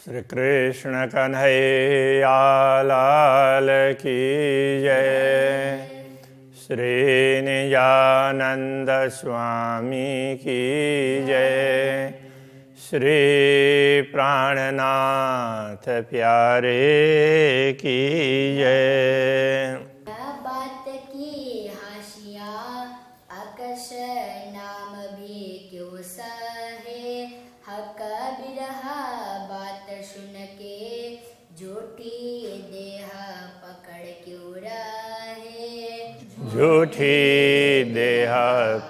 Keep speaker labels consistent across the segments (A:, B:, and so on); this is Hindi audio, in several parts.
A: श्री कृष्ण कन्हैया लाल की जय। श्री निजानंद स्वामी की जय। श्री प्राणनाथ प्यारे की जय।
B: बात की हाशिया आकश नाम भी क्यों सहे, हक बिरहा बात सुन के झूठी देह पकड़ क्यों रहे।
A: झूठी देह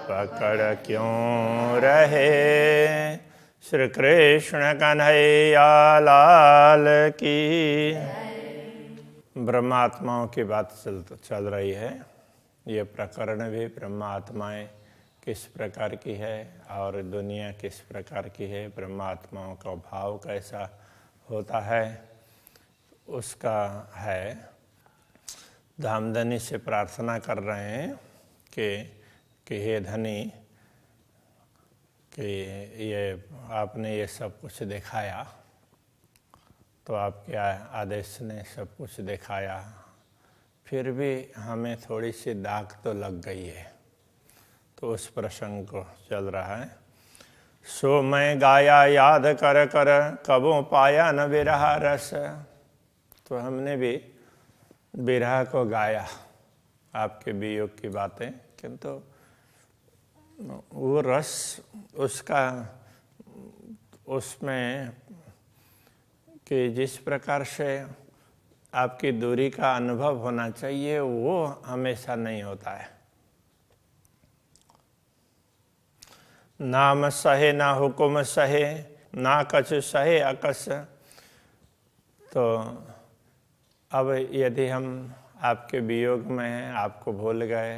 A: पकड़ क्यों रहे। श्री कृष्ण कन्हैया लाल की। ब्रह्मात्माओं की बात चल रही है। ये प्रकरण भी ब्रह्मात्माएं किस प्रकार की है और दुनिया किस प्रकार की है, ब्रह्मात्माओं का भाव कैसा होता है, उसका है। धामधनी से प्रार्थना कर रहे हैं कि हे धनी, कि ये आपने ये सब कुछ दिखाया, तो आपके आदेश ने सब कुछ दिखाया, फिर भी हमें थोड़ी सी दाग तो लग गई है। तो उस प्रसंग को चल रहा है। सो मैं गाया याद कर कर, कबों पाया न विरह रस। तो हमने भी विरह को गाया, आपके वियोग की बातें, किंतु वो रस उसका उसमें कि जिस प्रकार से आपकी दूरी का अनुभव होना चाहिए वो हमेशा नहीं होता है। नाम सहे ना हुकुम सहे, ना कछ सहे अकस। तो अब यदि हम आपके वियोग में हैं, आपको भूल गए,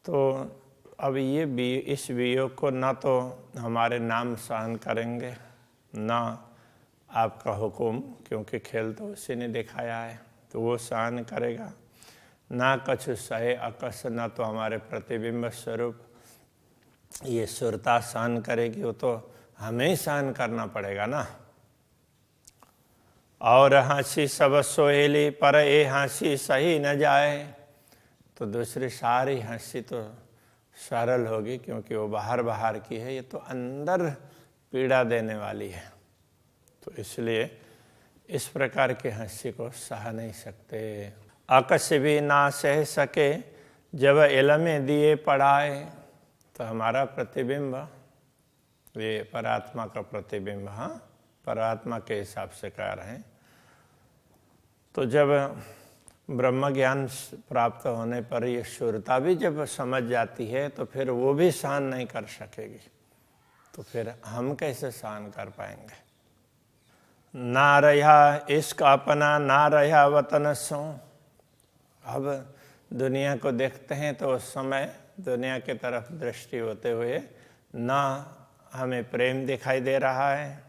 A: तो अब ये इस वियोग को ना तो हमारे नाम सहन करेंगे, ना आपका हुक्म, क्योंकि खेल तो उसी ने दिखाया है तो वो सहन करेगा, ना कछु सहे अकस, ना तो हमारे प्रतिबिंब स्वरूप ये सुरता सहन करेगी, वो तो हमें ही सहन करना पड़ेगा ना। और हंसी सब सोहेली पर ए हंसी सही न जाए। तो दूसरी सारी हंसी तो सरल होगी, क्योंकि वो बाहर बाहर की है, ये तो अंदर पीड़ा देने वाली है। तो इसलिए इस प्रकार की हंसी को सह नहीं सकते। अकस भी ना सह सके जब इलमें दिए पढ़ाए। तो हमारा प्रतिबिंब, ये परात्मा का प्रतिबिंब, हाँ परात्मा के हिसाब से कह रहे हैं। तो जब ब्रह्म ज्ञान प्राप्त होने पर ये शुरता भी जब समझ जाती है, तो फिर वो भी सहन नहीं कर सकेगी, तो फिर हम कैसे सहन कर पाएंगे। ना रहा इश्क अपना, ना रहा वतन सो। अब दुनिया को देखते हैं तो उस समय दुनिया की तरफ दृष्टि होते हुए ना हमें प्रेम दिखाई दे रहा है,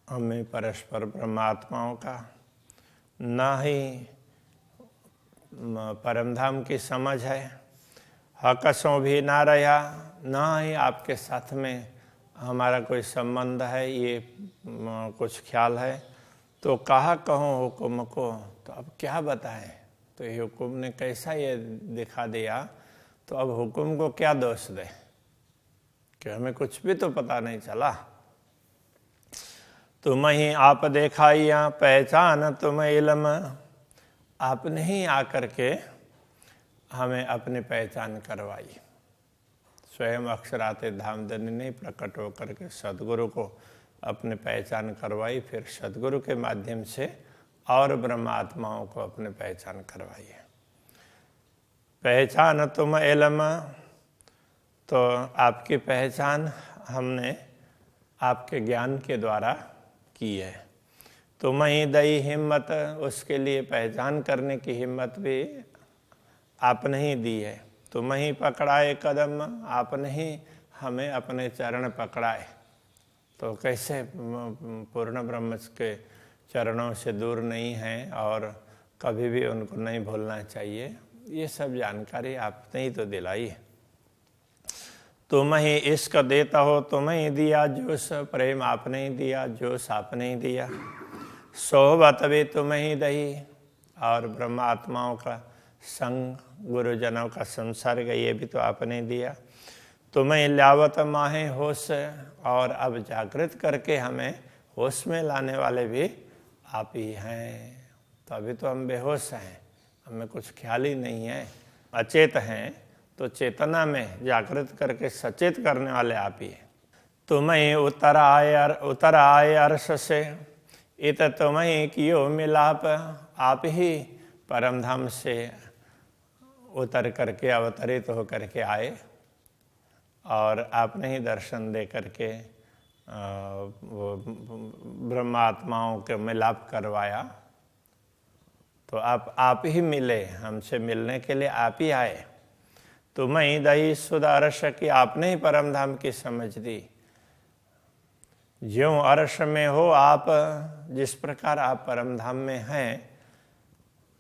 A: हमें परस्पर ब्रह्मात्माओं का, ना ही परमधाम की समझ है, हकसों भी ना रहा, ना ही आपके साथ में हमारा कोई संबंध है, ये कुछ ख्याल है। तो कहा कहूँ हुक्म को, तो अब क्या बताएं। तो ये हुक्म ने कैसा ये दिखा दिया, तो अब हुक्म को क्या दोष दे, कि हमें कुछ भी तो पता नहीं चला। तुम ही आप देखाइया पहचान तुम इल्म। आपने ही आकर के हमें अपनी पहचान करवाई। स्वयं अक्षराते धामधनी ने प्रकट होकर के सदगुरु को अपनी पहचान करवाई, फिर सदगुरु के माध्यम से और ब्रह्मात्माओं को अपनी पहचान करवाई है। पहचान तुम इल्म, तो आपकी पहचान हमने आपके ज्ञान के द्वारा की है। तुम ही दई हिम्मत, उसके लिए पहचान करने की हिम्मत भी आपने ही दी है। तुम ही पकड़ाए कदम, आपने ही हमें अपने चरण पकड़ाए। तो कैसे पूर्ण ब्रह्म के चरणों से दूर नहीं हैं और कभी भी उनको नहीं भूलना चाहिए, ये सब जानकारी आपने ही तो दिलाई है। तुम ही इश्क देता हो, तुम ही दिया जोश, प्रेम आपने ही दिया, जोश आपने ही दिया। सोहबत भी तुम ही दही, और ब्रह्मात्माओं का संग, गुरुजनों का संसर्ग, ये भी तो आपने दिया। तुम्हें लावत माहे होश, और अब जागृत करके हमें होश में लाने वाले भी आप ही हैं। तो अभी तो हम बेहोश हैं, हमें कुछ ख्याल ही नहीं है, अचेत हैं, तो चेतना में जागृत करके सचेत करने वाले आप ही हैं। तुम्हें उतर आए अर्श से, इत तुम्हें कियो मिलाप, आप ही परम धाम से उतर करके अवतरित होकर के आए, और आपने ही दर्शन दे करके वो ब्रह्मात्माओं के मिलाप करवाया। तो आप ही मिले, हमसे मिलने के लिए आप ही आए। तुम्हें ही दही सुधा अर्श की, आपने ही परम धाम की समझ दी। ज्यों अर्श में हो आप, जिस प्रकार आप परम धाम में हैं,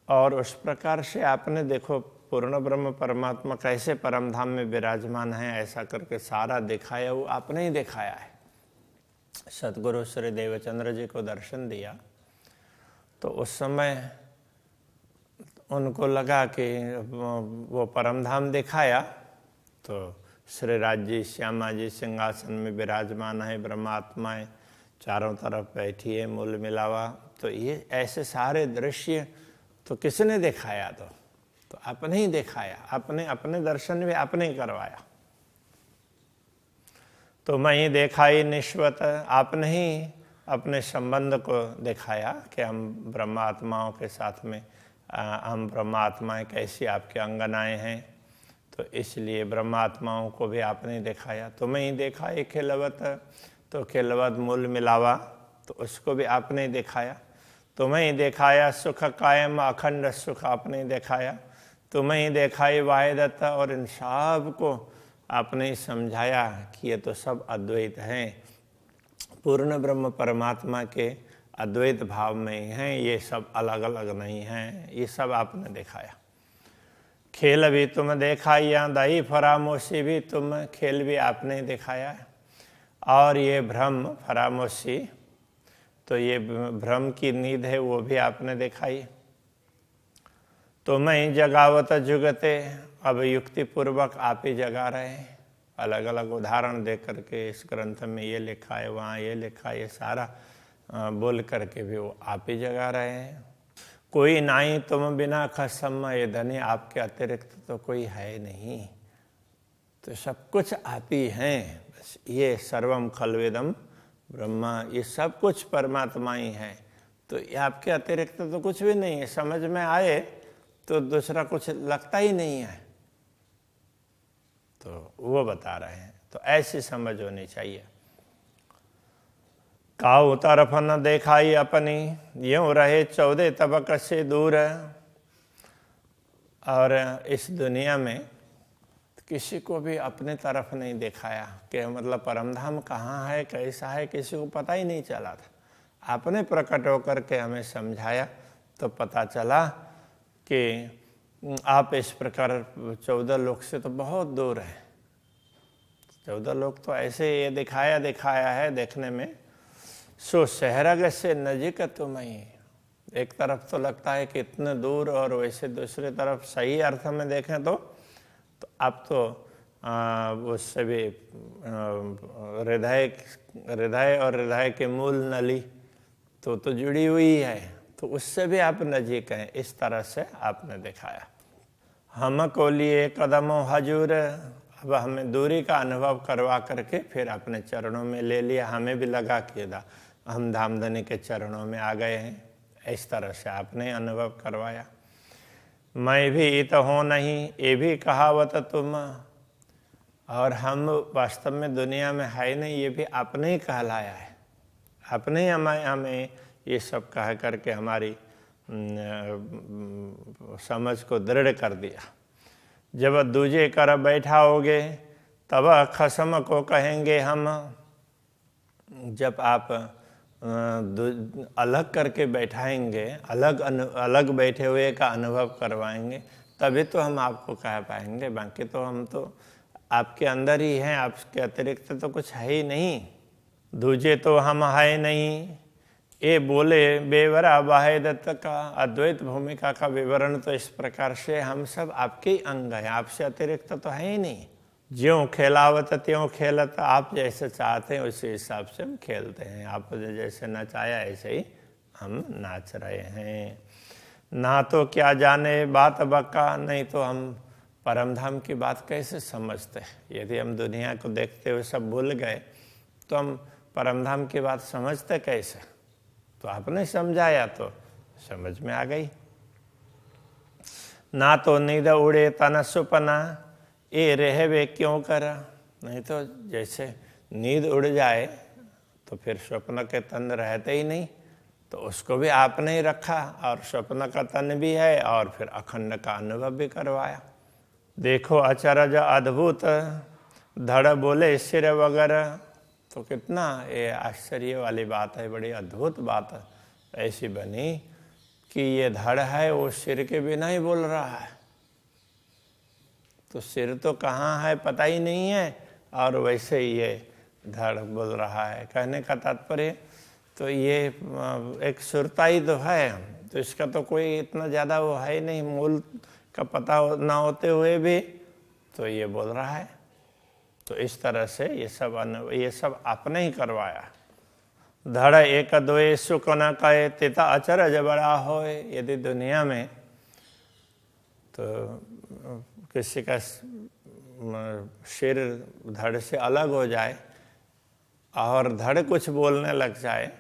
A: और उस प्रकार से आपने देखो पूर्ण ब्रह्म परमात्मा कैसे परम धाम में विराजमान है, ऐसा करके सारा दिखाया, वो आपने ही दिखाया है। सतगुरु श्री देवचंद्र जी को दर्शन दिया तो उस समय उनको लगा कि वो परम धाम दिखाया, तो श्री राज जी, श्यामा जी सिंहासन में विराजमान है, ब्रह्मात्माएं चारों तरफ बैठी है, मूल मिलावा। तो ये ऐसे सारे दृश्य तो किसने दिखाया? तो आपने ही दिखाया, अपने दर्शन भी आपने ही करवाया। तो मैं ही देखाई निश्वत, आपने ही अपने संबंध को दिखाया कि हम ब्रह्मात्माओं के साथ में हम ब्रह्मात्माएं कैसी आपके अंगनाएं हैं, तो इसलिए ब्रह्मात्माओं को भी आपने दिखाया। तो मैं ही देखाई खिलवत, तो खिलवत मूल मिलावा, तो उसको भी आपने दिखाया। तुम्हें ही दिखाया सुख कायम, अखंड सुख आपने दिखाया। तुम्हें ही दिखाई वाहिदत, और इन सब को आपने ही समझाया कि ये तो सब अद्वैत हैं, पूर्ण ब्रह्म परमात्मा के अद्वैत भाव में ही हैं, ये सब अलग अलग नहीं हैं, ये सब आपने दिखाया। खेल भी तुम दिखाया, दही फरामोशी भी तुम, खेल भी आपने दिखाया। और ये भ्रम फरामोशी, तो ये भ्रम की नींद है, वो भी आपने दिखाई। तो मैं जगावत जुगते, अब युक्ति पूर्वक आप ही जगा रहे हैं। अलग अलग उदाहरण दे करके इस ग्रंथ में ये लिखा है, वहाँ ये लिखा है, ये सारा बोल करके भी वो आप ही जगा रहे हैं। कोई नाई तुम बिना खसम, ये धनी आपके अतिरिक्त तो कोई है नहीं, तो सब कुछ आप ही हैं। बस ये सर्वम खलवेदम ब्रह्मा, ये सब कुछ परमात्मा ही है, तो ये आपके अतिरिक्त तो कुछ भी नहीं है। समझ में आए तो दूसरा कुछ लगता ही नहीं है, तो वो बता रहे हैं। तो ऐसी समझ होनी चाहिए। काऊ तरफ न देखाई अपनी, यूं रहे 14 तबक से दूर। और इस दुनिया में किसी को भी अपने तरफ नहीं दिखाया कि मतलब परमधाम कहाँ है, कैसा है, किसी को पता ही नहीं चला था। आपने प्रकट होकर के हमें समझाया तो पता चला कि आप इस प्रकार 14 लोक से तो बहुत दूर हैं। 14 लोक तो ऐसे ये दिखाया है देखने में। सो शहरग से नजीक तुम्हें, एक तरफ तो लगता है कि इतने दूर, और वैसे दूसरी तरफ सही अर्थ में देखें तो अब तो उससे भी हृदय और हृदय के मूल नली तो जुड़ी हुई है, तो उससे भी आप नजीक हैं। इस तरह से आपने दिखाया। हम को लिए कदमों हजूर, अब हमें दूरी का अनुभव करवा करके फिर अपने चरणों में ले लिया। हमें भी लगा कि हम धामधनी के चरणों में आ गए हैं, इस तरह से आपने अनुभव करवाया। मैं भी इत हो नहीं, ये भी कहावत तुम, और हम वास्तव में दुनिया में है नहीं, ये भी आपने ही कहलाया है। आपने ही हमें ये सब कह करके हमारी समझ को दृढ़ कर दिया। जब दूजे कर बैठाओगे तब खसम को कहेंगे हम। जब आप अलग करके बैठाएंगे, अलग बैठे हुए का अनुभव करवाएंगे, तभी तो हम आपको कह पाएंगे। बाकी तो हम तो आपके अंदर ही हैं, आपके अतिरिक्त तो कुछ है ही नहीं। दूजे तो हम है नहीं, ये बोले बेवरा बाहे दत्त का अद्वैत भूमिका का विवरण तो इस प्रकार से हम सब आपके ही अंग हैं, आपसे अतिरिक्त तो है ही नहीं। ज्यों खेलावत त्यों खेलत, आप जैसे चाहते हैं उसी हिसाब से हम खेलते हैं, आपने जैसे नचाया ऐसे ही हम नाच रहे हैं। ना तो क्या जाने बात बका, नहीं तो हम परम धाम की बात कैसे समझते हैं। यदि हम दुनिया को देखते हुए सब भूल गए तो हम परम धाम की बात समझते कैसे। तो आपने समझाया तो समझ में आ गई। ना तो नींद उड़े तन सुपना, ये रहवे क्यों करा। नहीं तो जैसे नींद उड़ जाए तो फिर स्वप्न के तन रहते ही नहीं, तो उसको भी आपने ही रखा और स्वप्न का तन भी है और फिर अखंड का अनुभव भी करवाया। देखो अचरज अद्भुत, धड़ बोले सिर वगैरह। तो कितना ये आश्चर्य वाली बात है, बड़ी अद्भुत बात ऐसी बनी कि ये धड़ है वो सिर के बिना ही बोल रहा है। तो सिर तो कहाँ है पता ही नहीं है, और वैसे ही ये धड़ बोल रहा है। कहने का तात्पर्य तो ये एक सुरता ही तो है, तो इसका तो कोई इतना ज़्यादा वो है नहीं, मूल का पता ना होते हुए भी तो ये बोल रहा है। तो इस तरह से ये सब आपने ही करवाया। धड़ एक दोए सुख न कहे, तिता अचरज बड़ा होए। यदि दुनिया में तो किसी का सिर धड़ से अलग हो जाए और धड़ कुछ बोलने लग जाए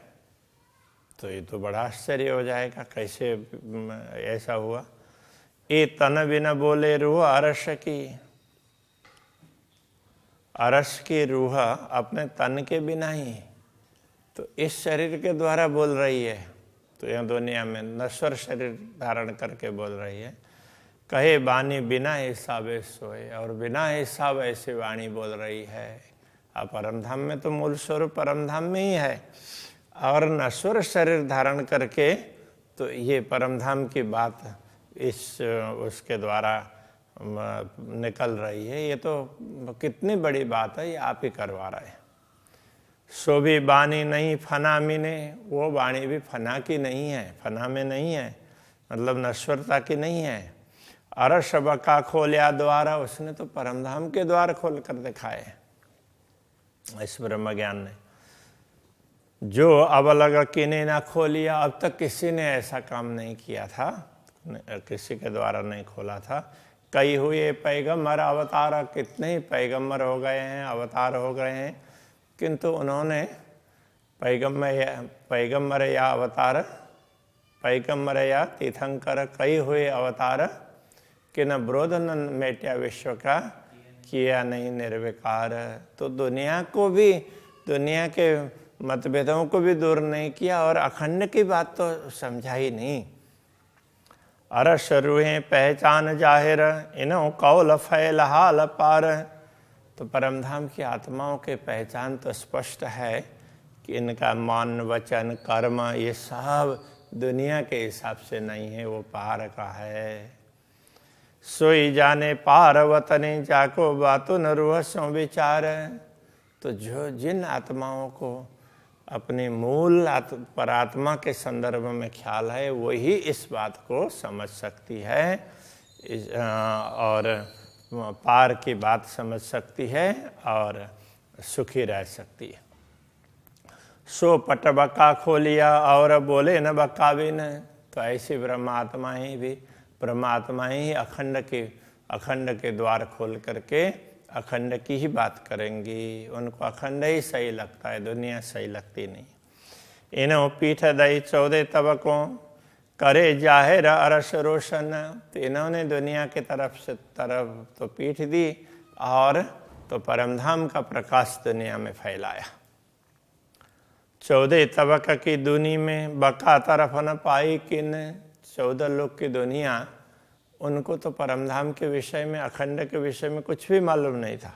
A: तो ये तो बड़ा आश्चर्य हो जाएगा, कैसे ऐसा हुआ। ये तन बिना बोले रूह अरस की, अरस की रूह अपने तन के बिना ही तो इस शरीर के द्वारा बोल रही है। तो यह दुनिया में नश्वर शरीर धारण करके बोल रही है। कहे वाणी बिना हिसाबे सोए, और बिना हिसाब ऐसी वाणी बोल रही है। अब परमधाम में तो मूल स्वरूप परमधाम में ही है, और नश्वर शरीर धारण करके तो ये परमधाम की बात इस उसके द्वारा निकल रही है। ये तो कितनी बड़ी बात है, ये आप ही करवा रहे हैं। सो भी बानी नहीं फना मिने, वो वाणी भी फना की नहीं है, फना में नहीं है, मतलब नश्वरता की नहीं है। अरस बका खोलिया द्वारा, उसने तो परमधाम के द्वार खोल कर दिखाए इस ब्रह्म ज्ञान ने। जो अब लगा किने ना खोलिया, अब तक किसी ने ऐसा काम नहीं किया था, किसी के द्वारा नहीं खोला था। कई हुए पैगम्बर अवतार, कितने ही पैगम्बर हो गए हैं, अवतार हो गए हैं, किंतु उन्होंने पैगम्बर या अवतार, पैगम्बर या तीर्थंकर कई हुए अवतार कि न ब्रोध न मेट्या विश्व का, किया नहीं निर्विकार। तो दुनिया को भी, दुनिया के मतभेदों को भी दूर नहीं किया और अखंड की बात तो समझा ही नहीं। अरस रूहें पहचान जाहिर, इन्हों कौल फैल हाल पार। तो परमधाम की आत्माओं के पहचान तो स्पष्ट है कि इनका मान वचन कर्म ये सब दुनिया के हिसाब से नहीं है, वो पार का है। सोई जाने पार वतने जाको बातों न रूह सो विचार। तो जो जिन आत्माओं को अपने मूल परात्मा के संदर्भ में ख्याल है वही इस बात को समझ सकती है और पार की बात समझ सकती है और सुखी रह सकती है। सो पट बका खोलिया और बोले न बका भी न। तो ऐसी ब्रह्मात्माएं भी, ब्रह्मात्माएं ही अखंड के द्वार खोल करके अखंड की ही बात करेंगी। उनको अखंड ही सही लगता है, दुनिया सही लगती नहीं। इन्हों पीठ दई 14 तबकों, करे जाहिर अरस रोशन। तो इन्होंने दुनिया की तरफ तो पीठ दी और तो परमधाम का प्रकाश दुनिया में फैलाया। 14 तबक की दुनी में बका तरफ न पाई किन। 14 लोग की दुनिया, उनको तो परमधाम के विषय में, अखंड के विषय में कुछ भी मालूम नहीं था।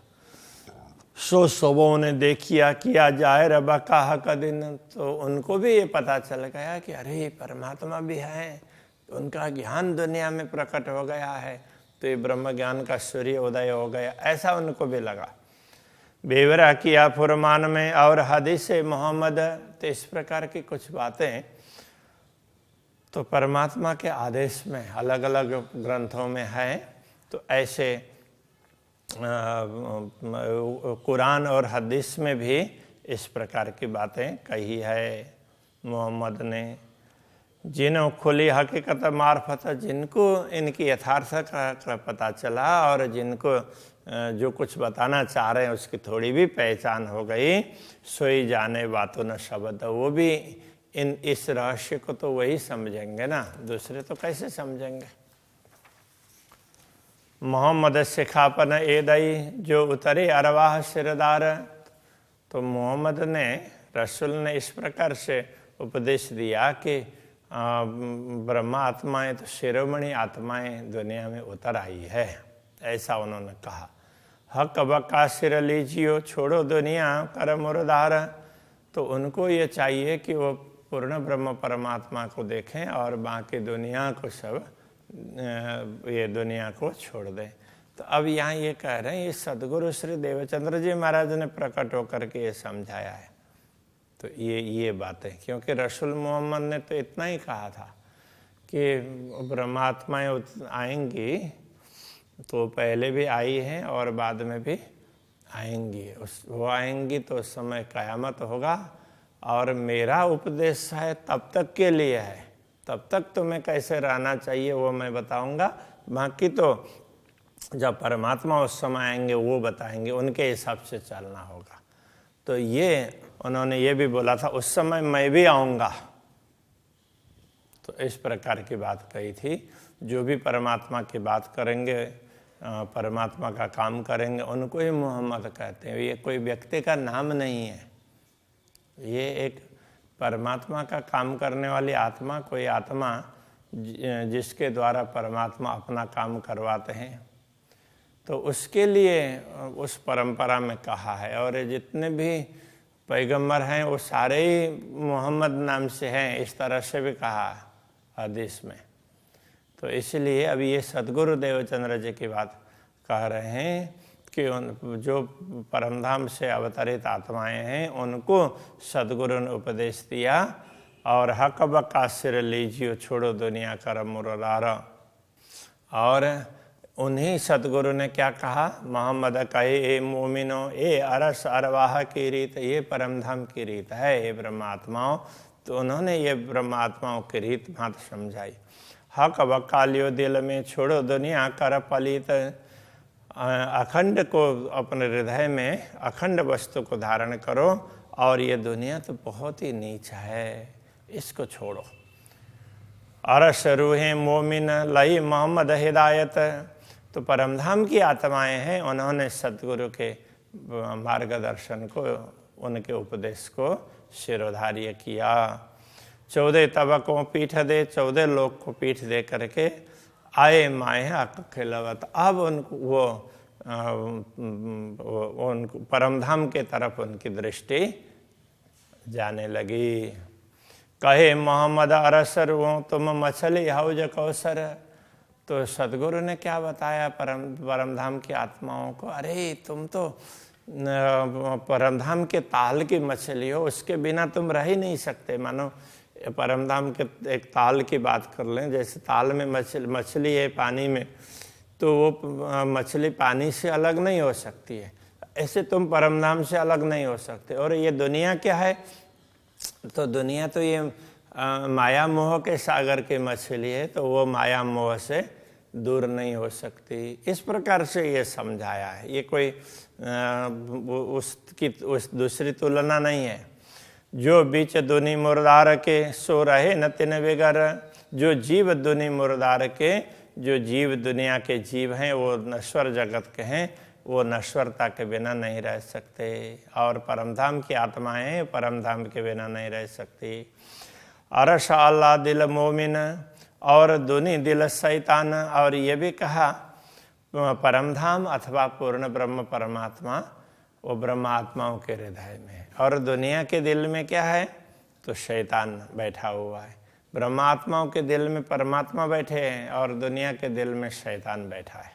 A: सो सबों ने देखिया किया जाहिर बका हक दिन। तो उनको भी ये पता चल गया कि अरे परमात्मा भी है, उनका ज्ञान दुनिया में प्रकट हो गया है, तो ये ब्रह्म ज्ञान का सूर्य उदय हो गया, ऐसा उनको भी लगा। बेवरा किया फुरमान में और हदीस मोहम्मद, तो इस प्रकार की कुछ बातें तो परमात्मा के आदेश में अलग अलग ग्रंथों में है। तो ऐसे कुरान और हदीस में भी इस प्रकार की बातें कही है मोहम्मद ने। जिन्हों खुली हकीकत मार्फत, जिनको इनकी यथार्थ का पता चला और जिनको जो कुछ बताना चाह रहे हैं उसकी थोड़ी भी पहचान हो गई, सोई जाने बातों न शब्द, वो भी इस रहस्य को तो वही समझेंगे ना, दूसरे तो कैसे समझेंगे। मोहम्मद सिखापन ए दई जो उतरे अरवाह सिरदार, तो मोहम्मद ने, रसूल ने इस प्रकार से उपदेश दिया कि ब्रह्मा आत्माएं तो शिरोमणि आत्माएं दुनिया में उतर आई है, ऐसा उन्होंने कहा। हक बका सिर लीजियो छोड़ो दुनिया कर मुरदार, तो उनको ये चाहिए कि वो पूर्ण ब्रह्म परमात्मा को देखें और बाकी दुनिया को सब ये दुनिया को छोड़ दें। तो अब यहाँ ये कह रहे हैं, ये सदगुरु श्री देवचंद्र जी महाराज ने प्रकट होकर के ये समझाया है। तो ये बातें, क्योंकि रसूल मोहम्मद ने तो इतना ही कहा था कि ब्रह्मात्माएं आएंगी, तो पहले भी आई हैं और बाद में भी आएंगी। वो आएंगी तो उस समय क़यामत होगा, और मेरा उपदेश है तब तक के लिए है, तब तक तुम्हें कैसे रहना चाहिए वो मैं बताऊंगा, बाकी तो जब परमात्मा उस समय आएंगे वो बताएंगे, उनके हिसाब से चलना होगा। तो ये उन्होंने ये भी बोला था, उस समय मैं भी आऊँगा। तो इस प्रकार की बात कही थी। जो भी परमात्मा की बात करेंगे, परमात्मा का काम करेंगे, उनको ही मोहम्मद कहते हैं। ये कोई व्यक्ति का नाम नहीं है, ये एक परमात्मा का काम करने वाली आत्मा, कोई आत्मा जिसके द्वारा परमात्मा अपना काम करवाते हैं, तो उसके लिए उस परंपरा में कहा है। और जितने भी पैगंबर हैं वो सारे ही मोहम्मद नाम से हैं, इस तरह से भी कहा हदीस में। तो इसलिए अभी ये सदगुरु देवचंद्र जी की बात कह रहे हैं कि जो परमधाम से अवतरित आत्माएं हैं उनको सदगुरु ने उपदेश दिया, और हक बका सिर लीजियो छोड़ो दुनिया कर मुरार। और उन्हीं सदगुरु ने क्या कहा, मोहम्मद कहे ए मोमिनो ए अरस अरवाह की रीत, ये परमधाम की रीत है ये ब्रह्मात्माओं। तो उन्होंने ये ब्रह्मात्माओं की रीत भात समझाई। हक बका लियो दिल में छोड़ो दुनिया कर पलित, अखंड को अपने हृदय में अखंड वस्तु को धारण करो, और ये दुनिया तो बहुत ही नीच है, इसको छोड़ो। अरस रूहें मोमिन लई मोहम्मद हिदायत, तो परमधाम की आत्माएं हैं, उन्होंने सतगुरु के मार्गदर्शन को, उनके उपदेश को शिरोधार्य किया। 14 तबकों पीठ दे, 14 लोक को पीठ दे करके आए माए खिलवत। अब उनको उनको परमधाम के तरफ उनकी दृष्टि जाने लगी। कहे मोहम्मद अरसर वो तुम मछली हौज कौसर, तो सदगुरु ने क्या बताया परमधाम की आत्माओं को, अरे तुम तो परमधाम के ताल की मछली हो, उसके बिना तुम रह ही नहीं सकते। मानो परमधाम के एक ताल की बात कर लें, जैसे ताल में मछली है पानी में, तो वो मछली पानी से अलग नहीं हो सकती है, ऐसे तुम परमधाम से अलग नहीं हो सकते। और ये दुनिया क्या है, तो दुनिया तो ये माया मोह के सागर की मछली है, तो वो माया मोह से दूर नहीं हो सकती। इस प्रकार से ये समझाया है, ये कोई उस दूसरी तुलना नहीं है। जो बीच दुनि मुर्दार के सो रहे न तिन बिगर, जो जीव दुनि मुर्दार के, जो जीव दुनिया के जीव हैं वो नश्वर जगत के हैं, वो नश्वरता के बिना नहीं रह सकते। और परमधाम की आत्माएं परमधाम के बिना नहीं रह सकती। अरश अल्लाह दिल मोमिन और दुनि दिल शैतान, और ये भी कहा परमधाम अथवा पूर्ण ब्रह्म परमात्मा वो ब्रह्मात्माओं के हृदय में है, और दुनिया के दिल में क्या है, तो शैतान बैठा हुआ है। ब्रह्मात्माओं के दिल में परमात्मा बैठे हैं और दुनिया के दिल में शैतान बैठा है।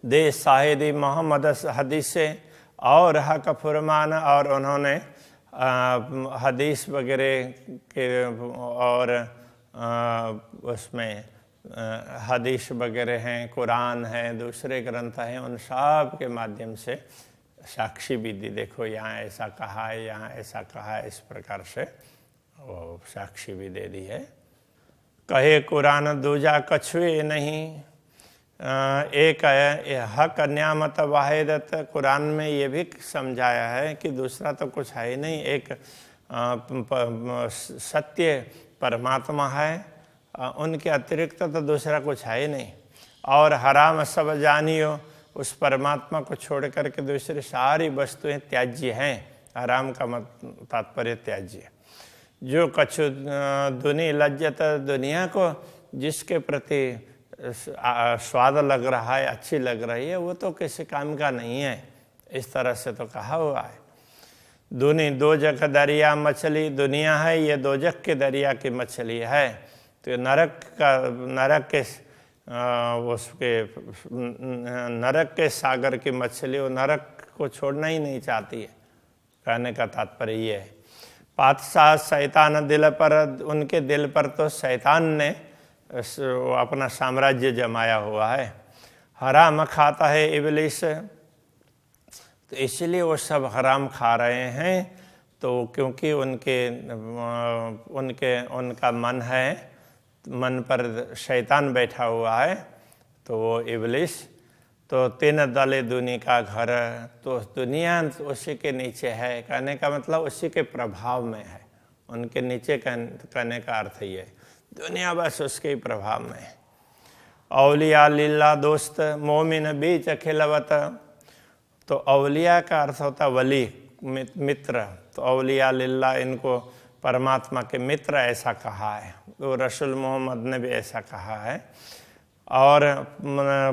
A: दे साहिदी मोहम्मद हदीस और हक फुरमान, और उन्होंने हदीस वगैरह के और उसमें हदीस वगैरह हैं, कुरान है, दूसरे ग्रंथ हैं, उन सब के माध्यम से साक्षी भी दी। देखो यहाँ ऐसा कहा है, यहाँ ऐसा कहा है, इस प्रकार से वो साक्षी भी दे दी है। कहे कुरान दूजा कछुए नहीं, एक है हक न्यामत वाहिदत। कुरान में ये भी समझाया है कि दूसरा तो कुछ है ही नहीं, एक सत्य परमात्मा है, उनके अतिरिक्त तो दूसरा कुछ है ही नहीं। और हराम सब जानियो, उस परमात्मा को छोड़ करके दूसरी सारी वस्तुएं त्याज्य हैं। हराम का तात्पर्य त्याज्य। जो कछु दुनी लज्जत, दुनिया को जिसके प्रति स्वाद लग रहा है, अच्छी लग रही है, वो तो किसी काम का नहीं है, इस तरह से तो कहा हुआ है। दुनी दोजक दरिया मछली, दुनिया है ये दोजक के दरिया की मछली है। तो नरक के सागर की मछली, वो नरक को छोड़ना ही नहीं चाहती है। कहने का तात्पर्य ये है। पातशाह शैतान दिल पर, उनके दिल पर तो शैतान ने अपना साम्राज्य जमाया हुआ है। हराम खाता है इबलीस, तो इसलिए वो सब हराम खा रहे हैं। तो क्योंकि उनका मन है, मन पर शैतान बैठा हुआ है, तो वो इबलीस तो 3 दले दुनिया का घर, तो दुनिया उसी के नीचे है। कहने का मतलब उसी के प्रभाव में है, उनके नीचे कहने का अर्थ ये है, दुनिया बस उसके प्रभाव में है। औलिया लिल्ला दोस्त मोमिन बीच खिलवत, तो औलिया का अर्थ होता वली, मित्र। तो औलिया लिल्ला, इनको परमात्मा के मित्र ऐसा कहा है, तो रसूल मोहम्मद ने भी ऐसा कहा है। और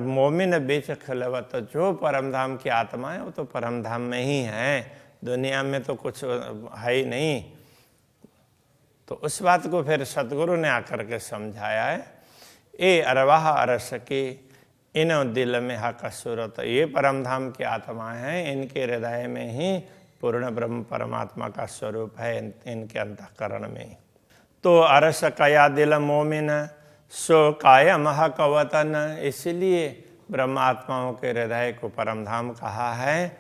A: मोमिन बीच खिलवत, जो परमधाम की आत्मा है वो तो परमधाम में ही है, दुनिया में तो कुछ है ही नहीं। तो उस बात को फिर सतगुरु ने आकर के समझाया है। ए अरवाह अरस की इन दिल में हक सूरत, ये परमधाम की आत्मा है, इनके हृदय में ही पूर्ण ब्रह्म परमात्मा का स्वरूप है, इनके अंतःकरण में। तो अरस कया दिल मोमिन सो कायम हक वतन, इसलिए ब्रह्मात्माओं के हृदय को परमधाम कहा है,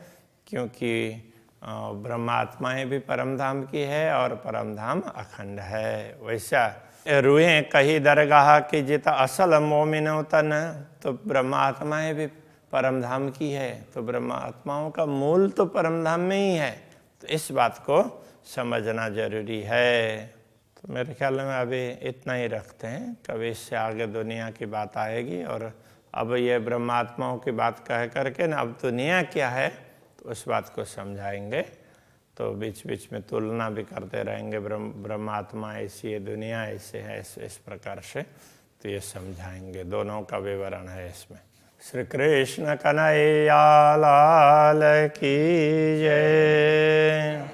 A: क्योंकि ब्रह्मात्माएं भी परमधाम की है और परमधाम अखंड है। वैसा रूहे कही दरगाह की जित असल मोमिनो तन, तो ब्रह्मात्माएं भी परमधाम की है, तो ब्रह्मात्माओं का मूल तो परमधाम में ही है। तो इस बात को समझना जरूरी है। तो मेरे ख्याल में अभी इतना ही रखते हैं, कभी इससे आगे दुनिया की बात आएगी। और अब ये ब्रह्मात्माओं की बात कह करके ना, अब दुनिया क्या है तो उस बात को समझाएंगे। तो बीच बीच में तुलना भी करते रहेंगे, ब्रह्मात्मा ऐसी है, दुनिया ऐसे है, इस प्रकार से तो ये समझाएंगे। दोनों का विवरण है इसमें। श्री कृष्ण कन्हैया लाल की जय।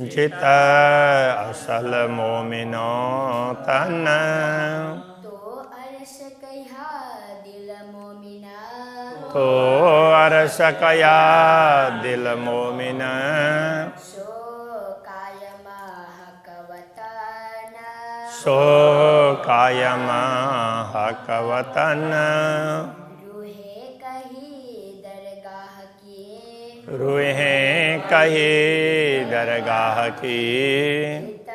A: जित असल मोमिनो तन, तो अरस कया दिल मोमिना, तो अरस कया दिल मोमिना, सो कायमा हक वतन, सो कायमा हक वतन। रूहे कही दरगाह की, जित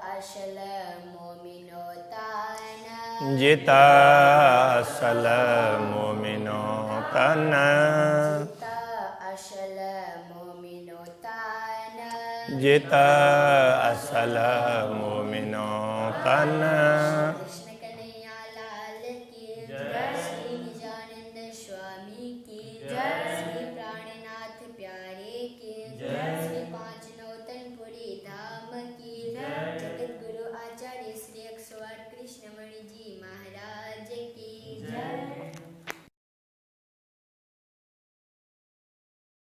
A: असल मोमिनो तन, जित असल मोमिनो तन, जित असल मोमिनो तन।